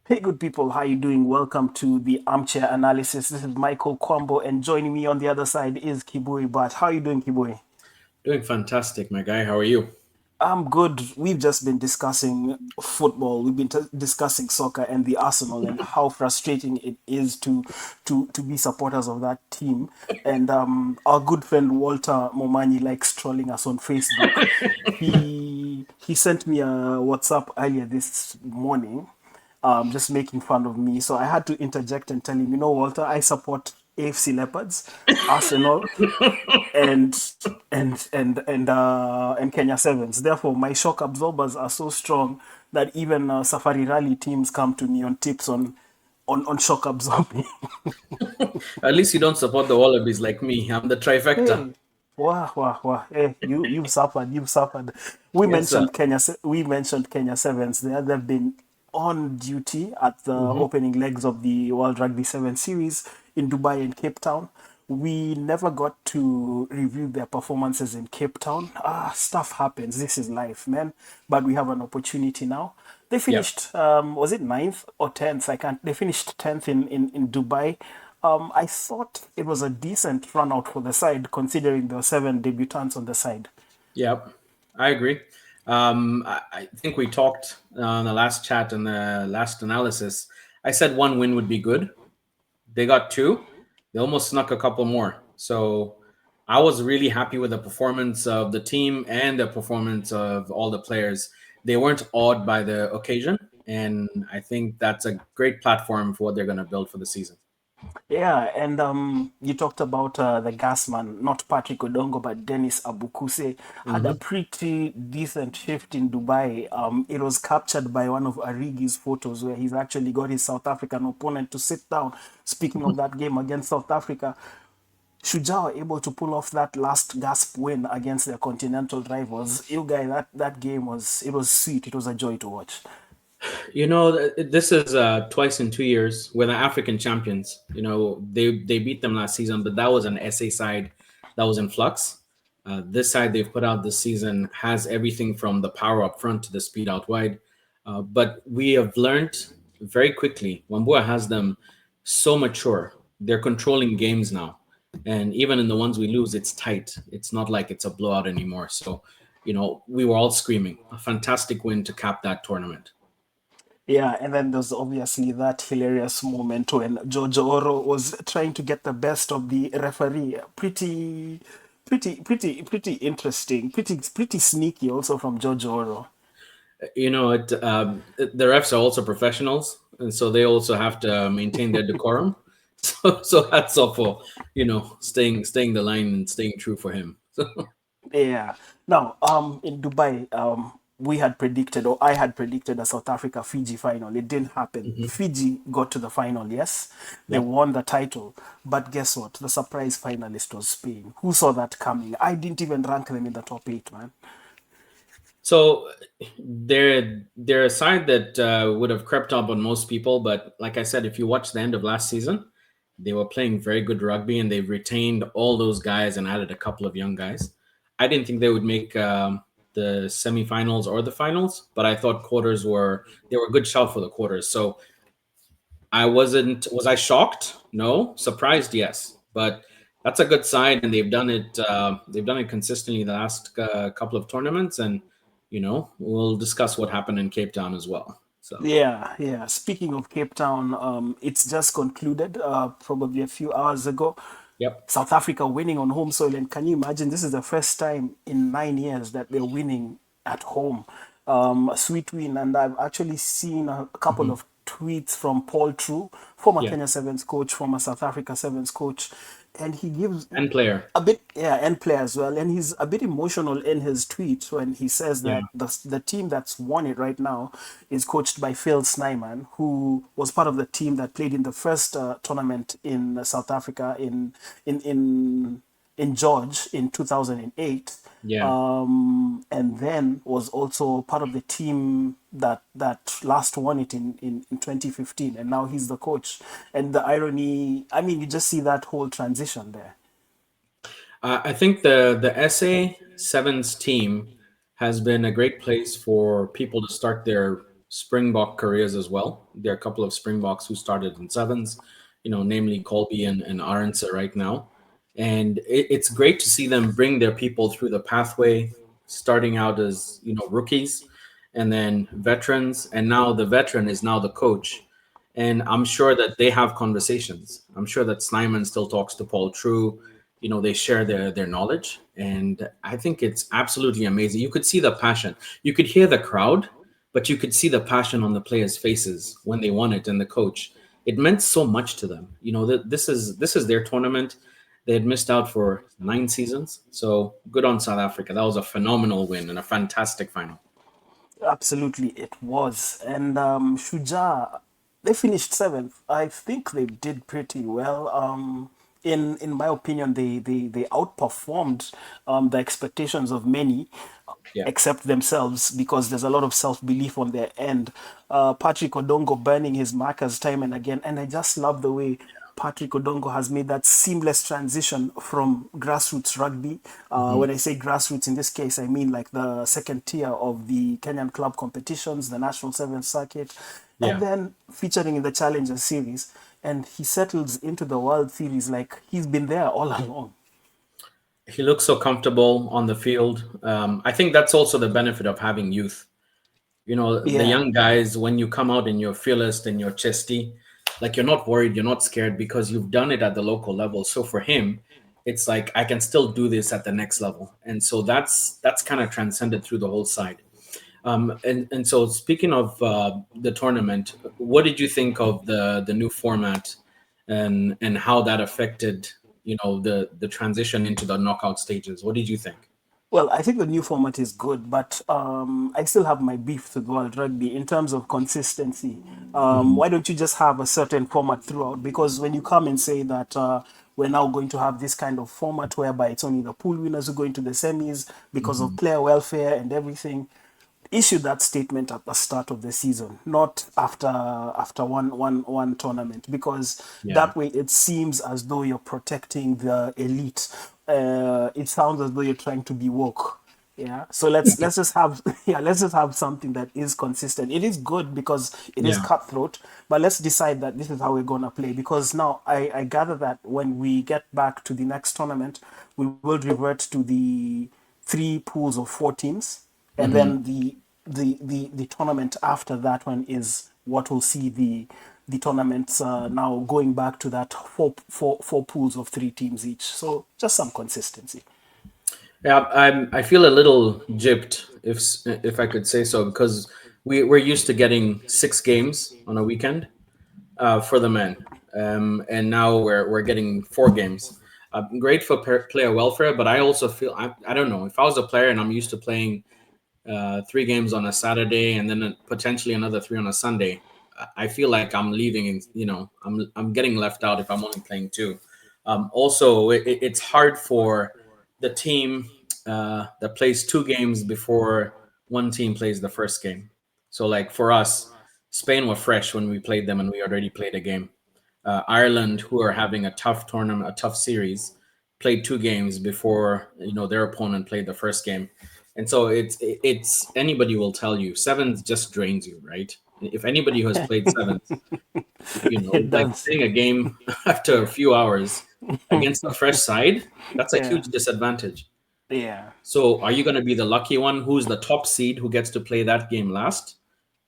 Hey, good people, how you doing? Welcome to the Armchair Analysis. This is Michael Kwambo, and joining me on the other side is Kibui. But how you doing, Kibui? Doing fantastic, my guy. How are you? I'm good. We've just been discussing football. We've been discussing soccer and the Arsenal and how frustrating it is to be supporters of that team. And our good friend Walter Momani likes trolling us on Facebook. He sent me a WhatsApp earlier this morning, just making fun of me. So I had to interject and tell him, Walter, I support AFC Leopards, Arsenal, and and Kenya Sevens. Therefore, my shock absorbers are so strong that even Safari Rally teams come to me on tips on shock absorbing. At least you don't support the Wallabies like me. I'm the trifecta. Hey, wow, wow, wow. Hey, you've suffered, you've suffered. Yes, sir. We mentioned Kenya Sevens there. They've been on duty at the hmm opening legs of the World Rugby Seven series in Dubai and Cape Town. We never got to review their performances in Cape Town. Stuff happens. This is life, man. But we have an opportunity now. They Yep. finished, was it ninth or 10th? I can't. They finished 10th in Dubai. I thought it was a decent run out for the side, considering there were seven debutants on the side. Yep. I agree. I think we talked on the last chat and the last analysis. I said one win would be good. They got two. They almost snuck a couple more. So I was really happy with the performance of the team and the performance of all the players. They weren't awed by the occasion. And I think that's a great platform for what they're going to build for the season. Yeah, and you talked about the gas man, not Patrick Odongo, but Dennis Abukuse, had a hmm pretty decent shift in Dubai. It was captured by one of Arigi's photos where he's actually got his South African opponent to sit down. Speaking of that game against South Africa, Shujaa were able to pull off that last gasp win against their continental rivals. You guys, that game was sweet. It was a joy to watch. This is twice in 2 years. We're the African champions. They beat them last season, but that was an SA side that was in flux. This side they've put out this season has everything from the power up front to the speed out wide. But we have learned very quickly. Wambua has them so mature. They're controlling games now, and even in the ones we lose, it's tight. It's not like it's a blowout anymore. So, we were all screaming. A fantastic win to cap that tournament. Yeah, and then there's obviously that hilarious moment when Jojo Oro was trying to get the best of the referee. Pretty interesting. Pretty sneaky also from Jojo Oro. The refs are also professionals, and so they also have to maintain their decorum. So that's all for staying the line and staying true for him. Yeah. Now, in Dubai, we had predicted, or I had predicted, a South Africa Fiji final. It didn't happen. hmm Fiji got to the final, yes. They Yep. won the title. But guess what? The surprise finalist was Spain. Who saw that coming? I didn't even rank them in the top eight, man. So they're a side that would have crept up on most people, but like I said, if you watch the end of last season, they were playing very good rugby, and they've retained all those guys and added a couple of young guys. I didn't think they would make the semifinals or the finals, but I thought quarters were they were a good shout for the quarters. So I wasn't was I shocked? No. Surprised? Yes. But that's a good side, and they've done it. They've done it consistently the last couple of tournaments, and we'll discuss what happened in Cape Town as well. So Yeah, yeah. Speaking of Cape Town, it's just concluded probably a few hours ago. yep. South Africa winning on home soil, and can you imagine? This is the first time in 9 years that they're winning at home. A sweet win, and I've actually seen a couple hmm of tweets from Paul True, former Yeah. Kenya Sevens coach, former South Africa Sevens coach, and he gives And player. a bit, yeah, and play as well, and he's a bit emotional in his tweet when he says Yeah. that the team that's won it right now is coached by Phil Snyman, who was part of the team that played in the first tournament in South Africa in in in George in 2008, Yeah. and then was also part of the team that last won it in 2015, and now he's the coach. And the irony, I mean, you just see that whole transition there. I think the SA Sevens team has been a great place for people to start their Springbok careers as well. There are a couple of Springboks who started in sevens, namely Colby and Arndt right now. And it's great to see them bring their people through the pathway, starting out as, rookies and then veterans. And now the veteran is now the coach. And I'm sure that they have conversations. I'm sure that Snyman still talks to Paul True. They share their knowledge. And I think it's absolutely amazing. You could see the passion. You could hear the crowd, but you could see the passion on the players' faces when they won it, and the coach. It meant so much to them. This is their tournament. They had missed out for 9 seasons. So good on South Africa. That was a phenomenal win and a fantastic final. Absolutely, it was. And Shuja, they finished seventh. I think they did pretty well. In my opinion, they outperformed the expectations of many, Yeah. except themselves, because there's a lot of self belief on their end. Patrick Odongo burning his markers time and again, and I just love the way Patrick Odongo has made that seamless transition from grassroots rugby. Hmm. When I say grassroots, in this case, I mean like the second tier of the Kenyan club competitions, the National Sevens Circuit, and Yeah. then featuring in the Challenger Series. And he settles into the World Series like he's been there all along. He looks so comfortable on the field. I think that's also the benefit of having youth. The Yeah. young guys, when you come out and you're fearless and you're chesty, like you're not worried, you're not scared because you've done it at the local level. So for him, it's like I can still do this at the next level. And so that's kind of transcended through the whole side. And so speaking of the tournament, what did you think of the new format and how that affected the transition into the knockout stages? What did you think? Well, I think the new format is good, but I still have my beef with World Rugby in terms of consistency. Mhm. Why don't you just have a certain format throughout? Because when you come and say that we're now going to have this kind of format whereby it's only the pool winners who go into the semis because of Mhm. player welfare and everything, issue that statement at the start of the season, not after one tournament, because Yeah. that way it seems as though you're protecting the elite. It sounds as though you're trying to be woke. Yeah. So let's just have yeah, let's just have something that is consistent. It is good because it is Yeah. cutthroat, but let's decide that this is how we're gonna play. Because now I gather that when we get back to the next tournament, we will revert to the three pools of four teams, and Mhm. then the tournament after that one is what will see the tournaments now going back to that four pools of three teams each. So just some consistency. Yeah, I feel a little gypped, if I could say so, because we're used to getting 6 games on a weekend for the men, and now we're getting 4 games. Great for player welfare, but I also feel I don't know if I was a player and I'm used to playing 3 games on a Saturday and then potentially another three on a Sunday. I feel like I'm leaving, and I'm getting left out if I'm only playing two. Also, it's hard for the team that plays 2 games before one team plays the first game. So, like for us, Spain were fresh when we played them, and we already played a game. Ireland, who are having a tough tournament, a tough series, played 2 games before their opponent played the first game, and so it's anybody will tell you sevens just drains you, right? If anybody who has played sevens, It like does. playing a game after a few hours against a fresh side, that's a Yeah. huge disadvantage. Yeah. So are you going to be the lucky one who's the top seed who gets to play that game last?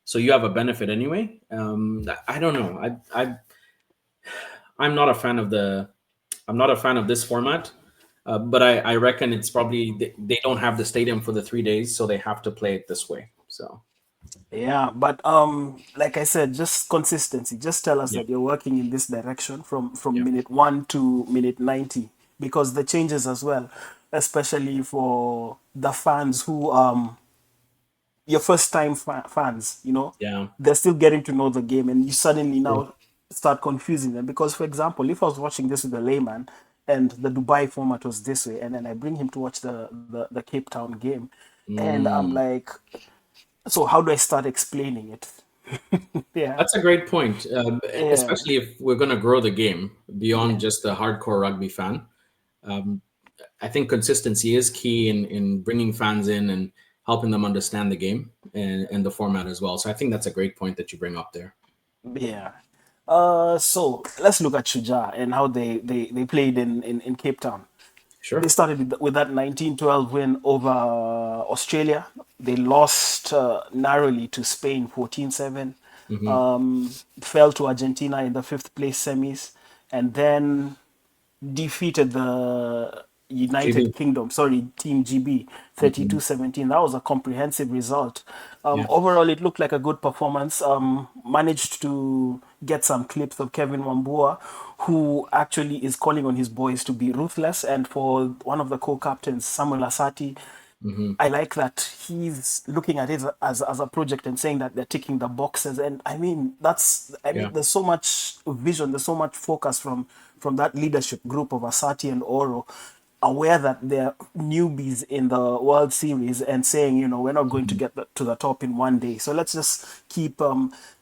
So you have a benefit anyway. I don't know. I'm not a fan of the I'm not a fan of this format, but I reckon it's probably they don't have the stadium for the 3 days, so they have to play it this way. So Yeah, but like I said, just consistency. Just tell us yeah, that you're working in this direction from yeah, minute 1 to minute 90, because the changes as well, especially for the fans who your first time fans, yeah. they're still getting to know the game, and you suddenly now start confusing them. Because, for example, if I was watching this with a layman and the Dubai format was this way, and then I bring him to watch the Cape Town game, and I'm Mm. like, so how do I start explaining it? Yeah, That's a great point, yeah, especially if we're going to grow the game beyond yeah, just the hardcore rugby fan. Um, I think consistency is key in bringing fans in and helping them understand the game and the format as well. So I think that's a great point that you bring up there. Yeah. So let's look at Shuja and how they played in Cape Town. They Sure. started with that 1912 win over Australia. They lost narrowly to Spain 14-7. Hmm. Fell to Argentina in the fifth place semis, and then defeated the United GB. Kingdom, sorry, Team GB, Hmm. 32-17. That was a comprehensive result. Yeah. Overall, it looked like a good performance. Managed to get some clips of Kevin Wambua, who actually is calling on his boys to be ruthless. And for one of the co-captains, Samuel Asati, Hmm. I like that he's looking at it as a project and saying that they're ticking the boxes. And I mean, Yeah. there's so much vision, there's so much focus from that leadership group of Asati and Oro, aware that they're newbies in the World Series and saying, we're not going to Mhm. get to the top in one day. So let's just keep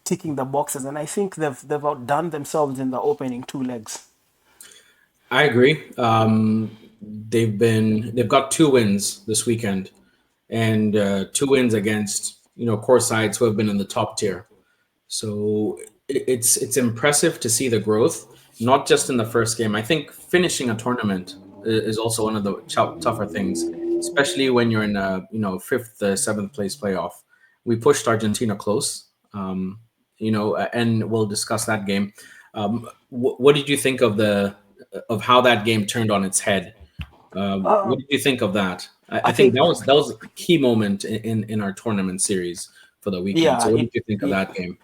ticking the boxes. And I think they've outdone themselves in the opening two legs. I agree. They've got two wins this weekend, and two wins against core sides who have been in the top tier. So it's impressive to see the growth, not just in the first game. I think finishing a tournament is also one of the tougher things, especially when you're in a fifth, seventh place playoff. We pushed Argentina close, and we'll discuss that game. What did you think of how that game turned on its head? What did you think of that? I I think think, that was a key moment in our tournament series for the weekend. yeah, So what did you think of that game?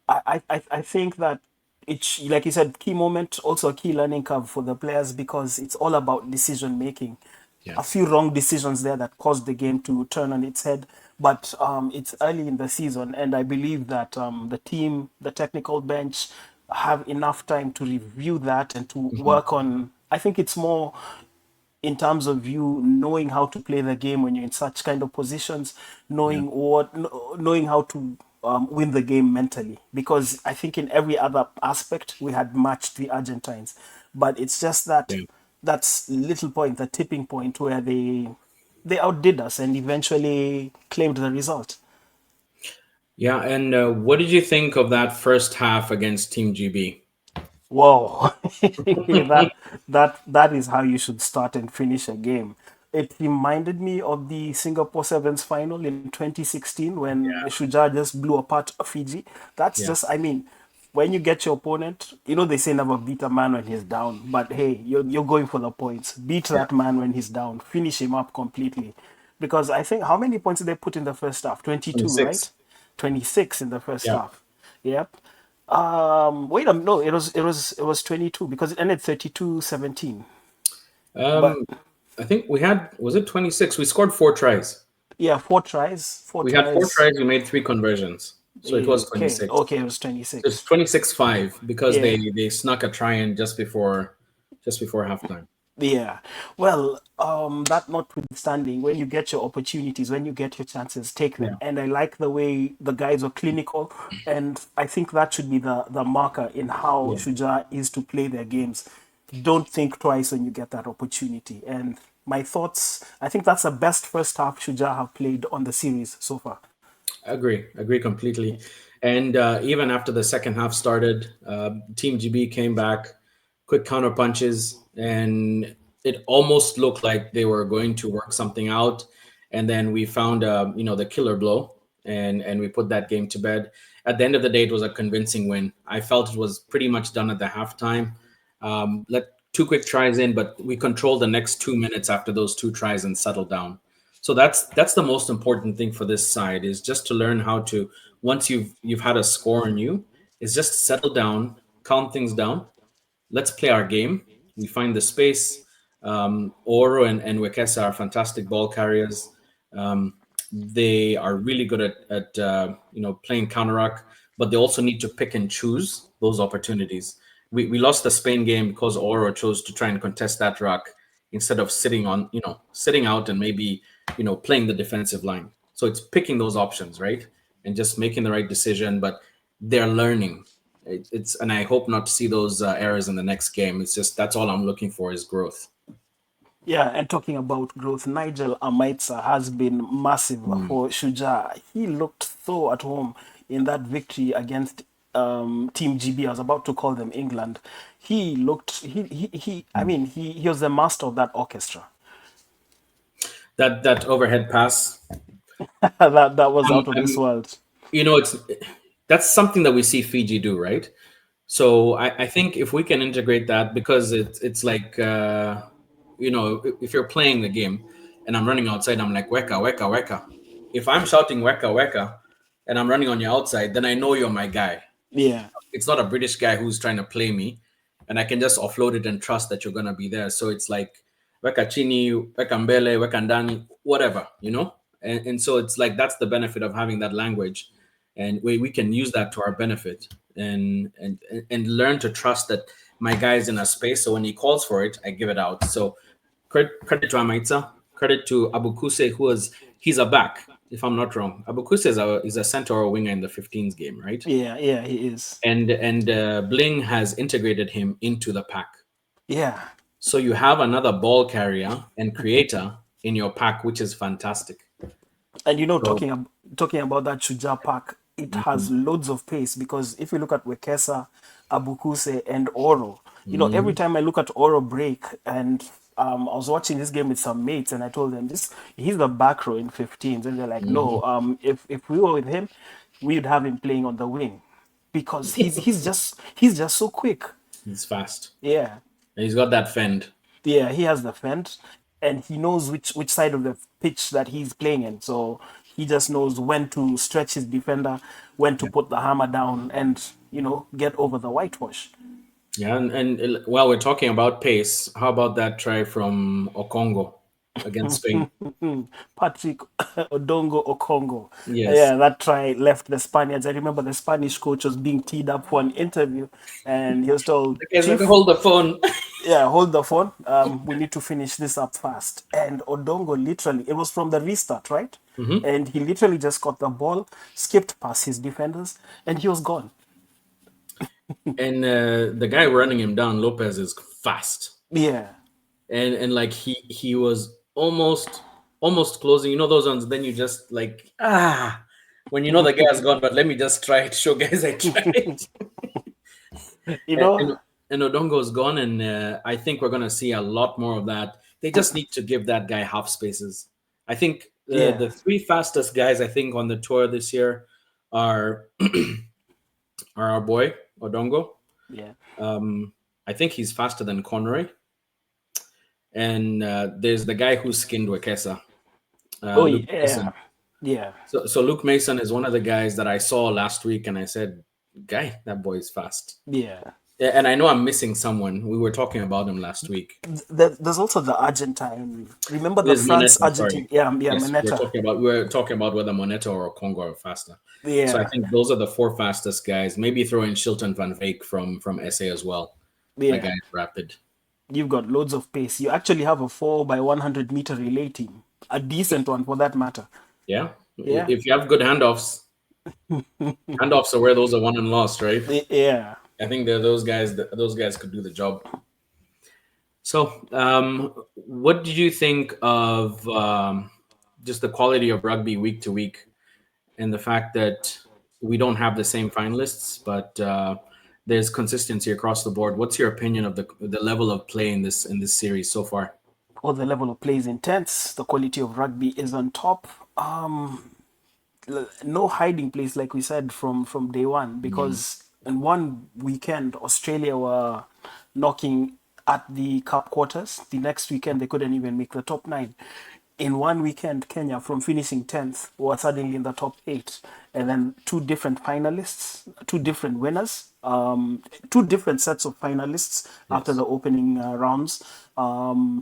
I think that it's like you said, key moment, also a key learning curve for the players because it's all about decision making. Yeah. A few wrong decisions there that caused the game to turn on its head, but it's early in the season, and I believe that the team, the technical bench, have enough time to review that and to Mhm. work on. I think it's more in terms of you knowing how to play the game when you're in such kind of positions, Yeah. knowing how to win the game mentally. Because I think in every other aspect we had matched the Argentines, but it's just that Yeah. that's little point, the tipping point where they outdid us and eventually claimed the result. Yeah. And what did you think of that first half against Team GB? Whoa, that is how you should start and finish a game. It reminded me of the Singapore Sevens final in 2016 when Yeah. Shuja just blew apart Fiji. That's Yeah. just, I mean, when you get your opponent, they say never beat a man when he's down, but hey, you're going for the points. Beat Yeah. that man when he's down. Finish him up completely. Because I think how many points did they put in the first half? 22, right? 26. 26 in the first Yeah. half. Yep. Wait a minute. No, it was 22 because it ended 32-17. But Um, I think we had, was it 26? We scored four tries. yeah, four tries. Four We had four tries. tries. We made three conversions. So it was Okay, 26. okay, it was So it's 26. 26-5 because Yeah. they snuck a try in just before halftime. Yeah. Well, that notwithstanding, when you get your opportunities, when you get your chances, take Yeah. them. And I like the way the guys were clinical, and I think that should be the marker in how Yeah. Shuja is to play their games. Don't think twice when you get that opportunity. And my thoughts, I think that's the best first half Shuja have played on the series so far. Agree completely. And even after the second half started, Team GB came back, quick counter punches, and it almost looked like they were going to work something out. And then we found, the killer blow, and we put that game to bed. At the end of the day, it was a convincing win. I felt it was pretty much done at the halftime. Let two quick tries in, but we controlled the next 2 minutes after those two tries and settled down. So that's the most important thing for this side is just to learn how to once you've had a score on you is just settle down, calm things down. Let's play our game. We find the space. Oro and Wekesa are fantastic ball carriers. Um, they are really good at playing counterattack, but they also need to pick and choose those opportunities. We lost the Spain game because Oro chose to try and contest that ruck instead of sitting out and maybe playing the defensive line. So it's picking those options, right, and just making the right decision. But they're learning. And I hope not to see those errors in the next game. It's just that's all I'm looking for is growth. Yeah, and talking about growth, Nigel Amaitsa has been massive Mm. for Shuja. He looked so at home in that victory against Team GB. I was about to call them England. He looked, he I mean, he was the master of that orchestra. That overhead pass, That was out of this I'm world. it's that's something that we see Fiji do, right? So I think if we can integrate that, because it's like if you're playing the game and I'm running outside, I'm like weka weka weka. If I'm shouting weka weka and I'm running on your outside, then I know you're my guy. Yeah, It's not a British guy who's trying to play me, and I can just offload it and trust that you're gonna be there. So it's like weka chini, weka mbele, weka ndani, whatever, and so it's like that's the benefit of having that language, and we can use that to our benefit, and learn to trust that my guy is in a space. So when he calls for it, I give it out. So credit to Amaitsa, credit to Abukuse, he's a back, if I'm not wrong. Abukuse is a center or a winger in the 15s game, right? yeah, yeah, he is. And Bling has integrated him into the pack. Yeah, So you have another ball carrier and creator in your pack, which is fantastic. and So talking about that Shuja pack, it has mhm, loads of pace because if you look at Wekesa, Abukuse, and Oro, every mhm, time I look at Oro break, and I was watching this game with some mates, and I told them this he's the back row in 15s, and they're like, mhm. no, if we were with him, we'd have him playing on the wing because he's just so quick. He's fast. Yeah, And he's got that fend. yeah, he has the fence, and he knows which side of the pitch that he's playing in. So he just knows when to stretch his defender, when to Yeah. put the hammer down, and get over the whitewash. Yeah, and while we're talking about pace, how about that try from Okongo against Spain? Patrick Odongo Okongo. Yes. Yeah, that try left the Spaniards. I remember the Spanish coach was being teed up for an interview, and he was told, Okay, let me Chief, hold the phone. yeah, hold the phone. We need to finish this up fast. And Odongo literally, it was from the restart, right? Mhm. And he literally just got the ball, skipped past his defenders, and he was gone. And the guy running him down, Lopez, is fast, Yeah. and like he was almost closing. You know those ones. Then you just like when you know the guy has gone, but let me just try it. Show guys I tried. You and, know? and and Odongo's gone, and I think we're gonna see a lot more of that. They just need to give that guy half spaces. I think Yeah. the three fastest guys I think on the tour this year are are our boy Odongo. Yeah. Um, I think he's faster than Conroy. And there's the guy who skinned Wekesa, Oh, Luke yeah. Mason. Yeah. So Luke Mason is one of the guys that I saw last week, and I said, "Guy, that boy is fast." Yeah. Yeah, and I know I'm missing someone. We were talking about him last week. There's also the Argentine. Remember the There's France Moneta. Argentine? Sorry, Yeah, yeah, yes, Meneta. we were talking about whether Moneta or Congo are faster. So I Yeah. think those are the four fastest guys. Maybe throw in Shilton van Veek from SA as well. That guy Yeah. is rapid. You've got loads of pace. You actually have a 4 by 100-meter relay team. A decent one for that matter. Yeah, Yeah. if you have good handoffs, handoffs are where those are won and lost, right? Yeah. I think that those guys could do the job. So, what did you think of just the quality of rugby week to week, and the fact that we don't have the same finalists, but there's consistency across the board? What's your opinion of the level of play in this series so far? Or the level of play is intense. The quality of rugby is on top. No hiding place, like we said from day one, Mm, because in one weekend Australia were knocking at the cup quarters. The next weekend they couldn't even make the top nine. In one weekend, Kenya, from finishing 10th, were suddenly in the top eight. And then two different finalists, two different winners, two different sets of finalists after yes. the opening rounds,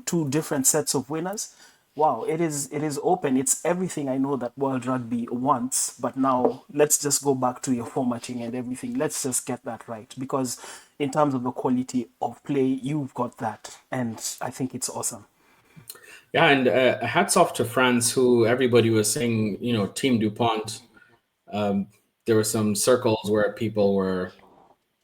two different sets of winners. Wow, it is open. It's everything I know that World Rugby wants. But now let's just go back to your formatting and everything. Let's just get that right, because in terms of the quality of play, you've got that, and I think it's awesome. Yeah, and hats off to France, who everybody was saying, Team DuPont. Um, there were some circles where people were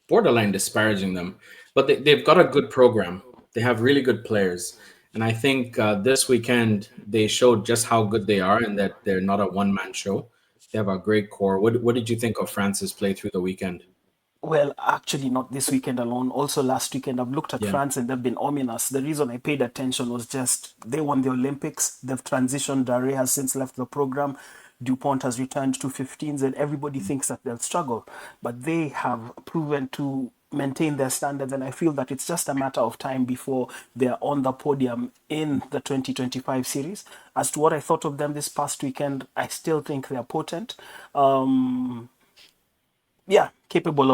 borderline disparaging them, but they've got a good program. They have really good players. And I think this weekend they showed just how good they are and that they're not a one man show. They have a great core. What did you think of France's play through the weekend? Well, actually, not this weekend alone. Also, last weekend, I've looked at Yeah, France and they've been ominous. The reason I paid attention was just they won the Olympics. They've transitioned. Dare has since left the program. DuPont has returned to 15s, and everybody thinks that they'll struggle. But they have proven to maintain their standards, and I feel that it's just a matter of time before they're on the podium in the 2025 series. As to what I thought of them this past weekend, I still think they're potent. Yeah, capable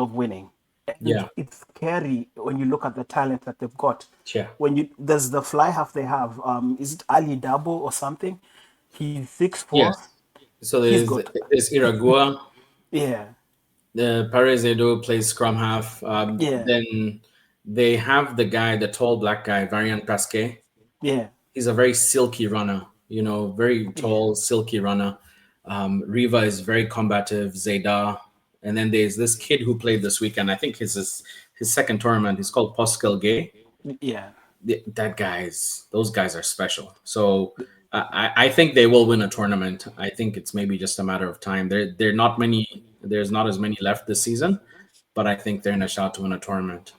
of winning. And yeah, it's scary when you look at the talent that they've got. yeah. When you there's the fly half they have, is it Ali Dabo or something? He's 6'4". Yes. So He's there's got, there's Iragua. yeah, The Paris Edo plays scrum half. yeah, Then they have the guy, the tall black guy, Varian Pasquet. yeah, He's a very silky runner, very yeah, tall, silky runner. Riva is very combative, Zeda. And then there's this kid who played this weekend. I think his second tournament. He's called Pascal Gay. yeah. Those guys are special. So I think they will win a tournament. I think it's maybe just a matter of time. There's not as many left this season, but I think they're in a shot to win a tournament.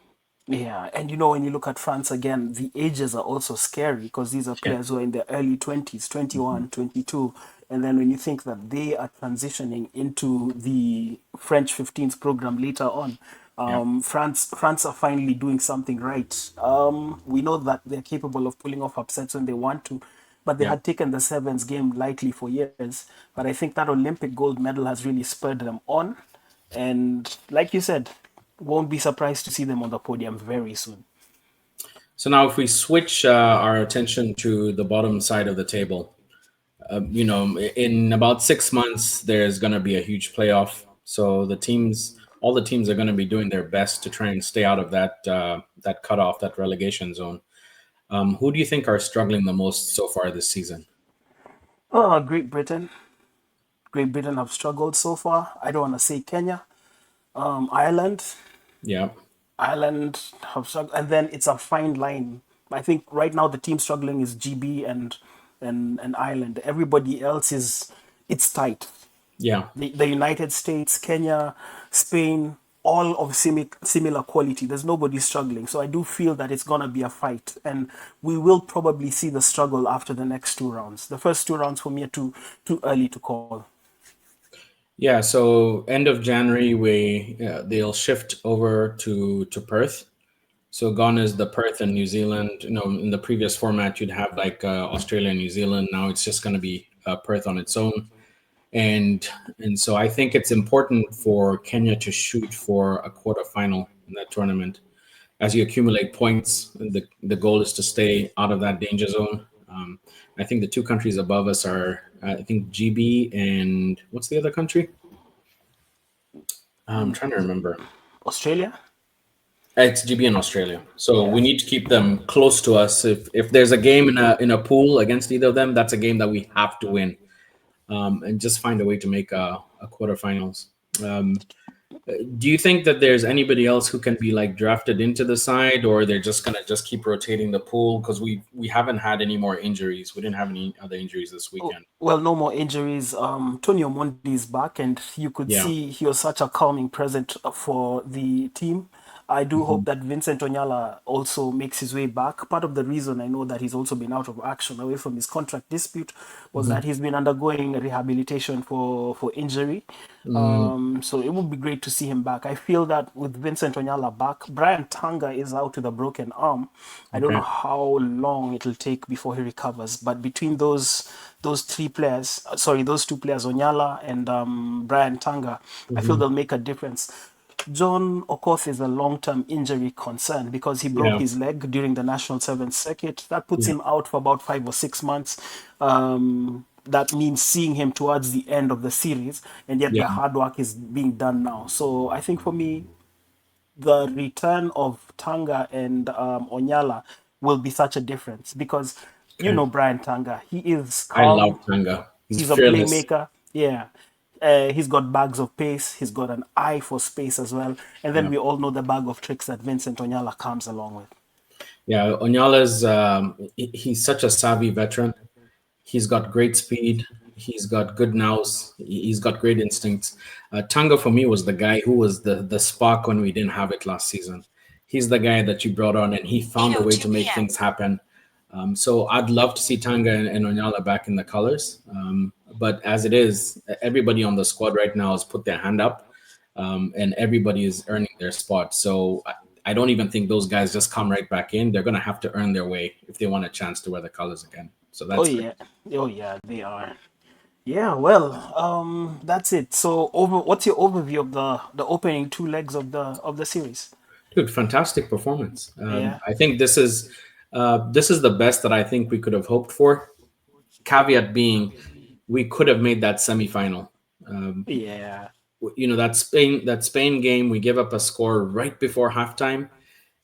Yeah, and when you look at France again, the ages are also scary because these are Yeah. players who are in their early 20s, 21, 22. And then when you think that they are transitioning into the French 15s program later on, Yeah. France are finally doing something right. We know that they're capable of pulling off upsets when they want to, but they Yeah. had taken the sevens game lightly for years. But I think that Olympic gold medal has really spurred them on. And like you said, won't be surprised to see them on the podium very soon. So now, if we switch our attention to the bottom side of the table, in about 6 months, there's going to be a huge playoff. So all the teams are going to be doing their best to try and stay out of that cutoff, that relegation zone. Who do you think are struggling the most so far this season? Oh, Great Britain. Great Britain have struggled so far. I don't want to say Kenya. Ireland. Yeah, Ireland have struggled. And then it's a fine line. I think right now the team struggling is GB and Ireland. Everybody else it's tight. yeah. The United States, Kenya, Spain, all of similar quality. There's nobody struggling. So I do feel that it's going to be a fight. And we will probably see the struggle after the next two rounds. The first two rounds for me are too early to call. Yeah, so end of January, they'll shift over to Perth. So gone is the Perth and New Zealand. In the previous format, you'd have like Australia and New Zealand. Now it's just going to be Perth on its own. And so I think it's important for Kenya to shoot for a quarterfinal in that tournament. As you accumulate points, the goal is to stay out of that danger zone. I think the two countries above us are, I think, GB and what's the other country? I'm trying to remember. Australia? It's GB and Australia. So we Yeah. need to keep them close to us. If there's a game in a pool against either of them, that's a game that we have to win, and just find a way to make a quarterfinals. Um, do you think that there's anybody else who can be like drafted into the side, or they're just gonna just keep rotating the pool because we haven't had any more injuries? We didn't have any other injuries this Oh, weekend. well, no more injuries. Tony Omondi is back, and you could Yeah. see he was such a calming presence for the team. I do Hmm. hope that Vincent Onyala also makes his way back. Part of the reason I know that he's also been out of action away from his contract dispute was Hmm. that he's been undergoing rehabilitation for injury. Mm, So it would be great to see him back. I feel that with Vincent Onyala back, Brian Tanga is out with a broken arm. I don't know okay. how long it'll take before he recovers, but between those three players, sorry, those two players, Onyala and Brian Tanga, I feel Hmm. they'll make a difference. John Okoth is a long-term injury concern because he broke Yeah. his leg during the National Sevens circuit. That puts Yeah. him out for about 5 or 6 months. That means seeing him towards the end of the series, and yet Yeah. the hard work is being done now. So I think for me, the return of Tanga and Onyala will be such a difference because Okay. Brian Tanga, he is I love calm, Tanga. He's he's a fearless. playmaker. Yeah. He's got bags of pace. He's got an eye for space as well. And then Yeah. we all know the bag of tricks that Vincent Onyala comes along with. Yeah, Onyala's he's such a savvy veteran. He's got great speed. He's got good nous. He's got great instincts. Tanga for me was the guy who was the spark when we didn't have it last season. He's the guy that you brought on, and he found a way to 8:02 make p.m. things happen. So I'd love to see Tanga and Onyala back in the colors. But as it is, everybody on the squad right now has put their hand up, and everybody is earning their spot. So I don't even think those guys just come right back in. They're going to have to earn their way if they want a chance to wear the colors again. So Oh that's great. yeah, oh yeah, they are. Yeah, well, that's it. So, what's your overview of the opening two legs of the series? Dude, fantastic performance. Yeah, I think this is the best that I think we could have hoped for. Caveat being, we could have made that semifinal. Um, yeah, that Spain game, we gave up a score right before halftime,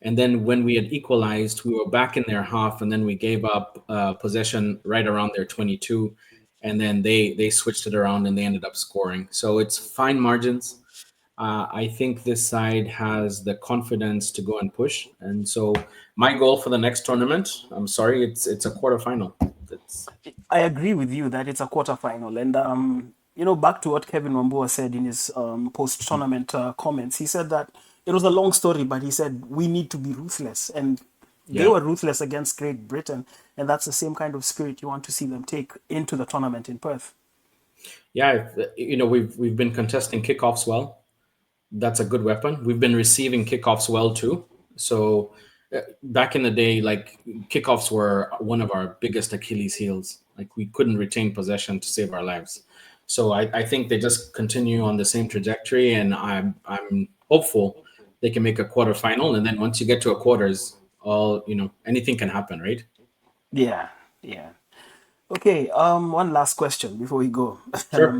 and then when we had equalized, we were back in their half, and then we gave up possession right around their 22, and then they switched it around and they ended up scoring. So it's fine margins. I think this side has the confidence to go and push, and so my goal for the next tournament, I'm sorry, it's a quarterfinal. It's I agree with you that it's a quarterfinal, and back to what Kevin Wambua said in his post-tournament comments. He said that it was a long story, but he said we need to be ruthless, and they yeah, were ruthless against Great Britain, and that's the same kind of spirit you want to see them take into the tournament in Perth. yeah. We've been contesting kickoffs well. That's a good weapon. We've been receiving kickoffs well too. So back in the day, like kickoffs were one of our biggest Achilles heels. Like we couldn't retain possession to save our lives. So I think they just continue on the same trajectory, and I'm hopeful they can make a quarterfinal. And then once you get to a quarters, anything can happen, right? Yeah, yeah. Okay, one last question before we go. Sure.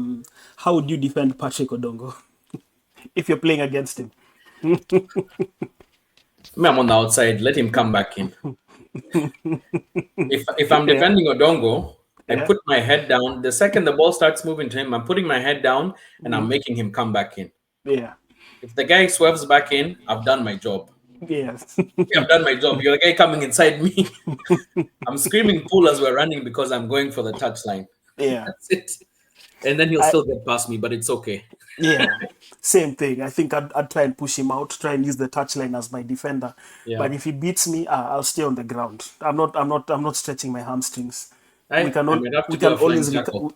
How would you defend Patrick Odongo if you're playing against him? Me, I'm on the outside. Let him come back in. If I'm Yeah, defending Odongo, I yeah, put my head down. The second the ball starts moving to him, I'm putting my head down and I'm making him come back in. yeah, If the guy swerves back in, I've done my job. yes, I've done my job. You're a guy coming inside me. I'm screaming pull as we're running because I'm going for the touchline. yeah. That's it. And then he'll I still get past me, but it's okay. Yeah, same thing. I think I'd try and push him out, try and use the touchline as my defender. Yeah. But if he beats me, I'll stay on the ground. I'm not stretching my hamstrings. I might have We to do can a flying always tackle.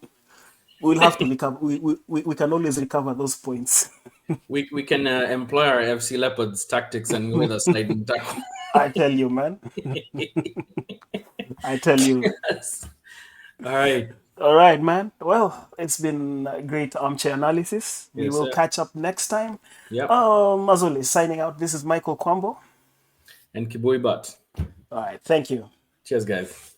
we'll have to recover. We can always recover those points. We can employ our FC Leopards tactics and go with a sliding tackle. I tell you, man. I tell you. Yes. All right. All right, man. Well, it's been a great armchair analysis. We Yes, will sir. catch up next time. Yep. As always, signing out. This is Michael Kwambo. And Kibui butt. All right, thank you. Cheers, guys.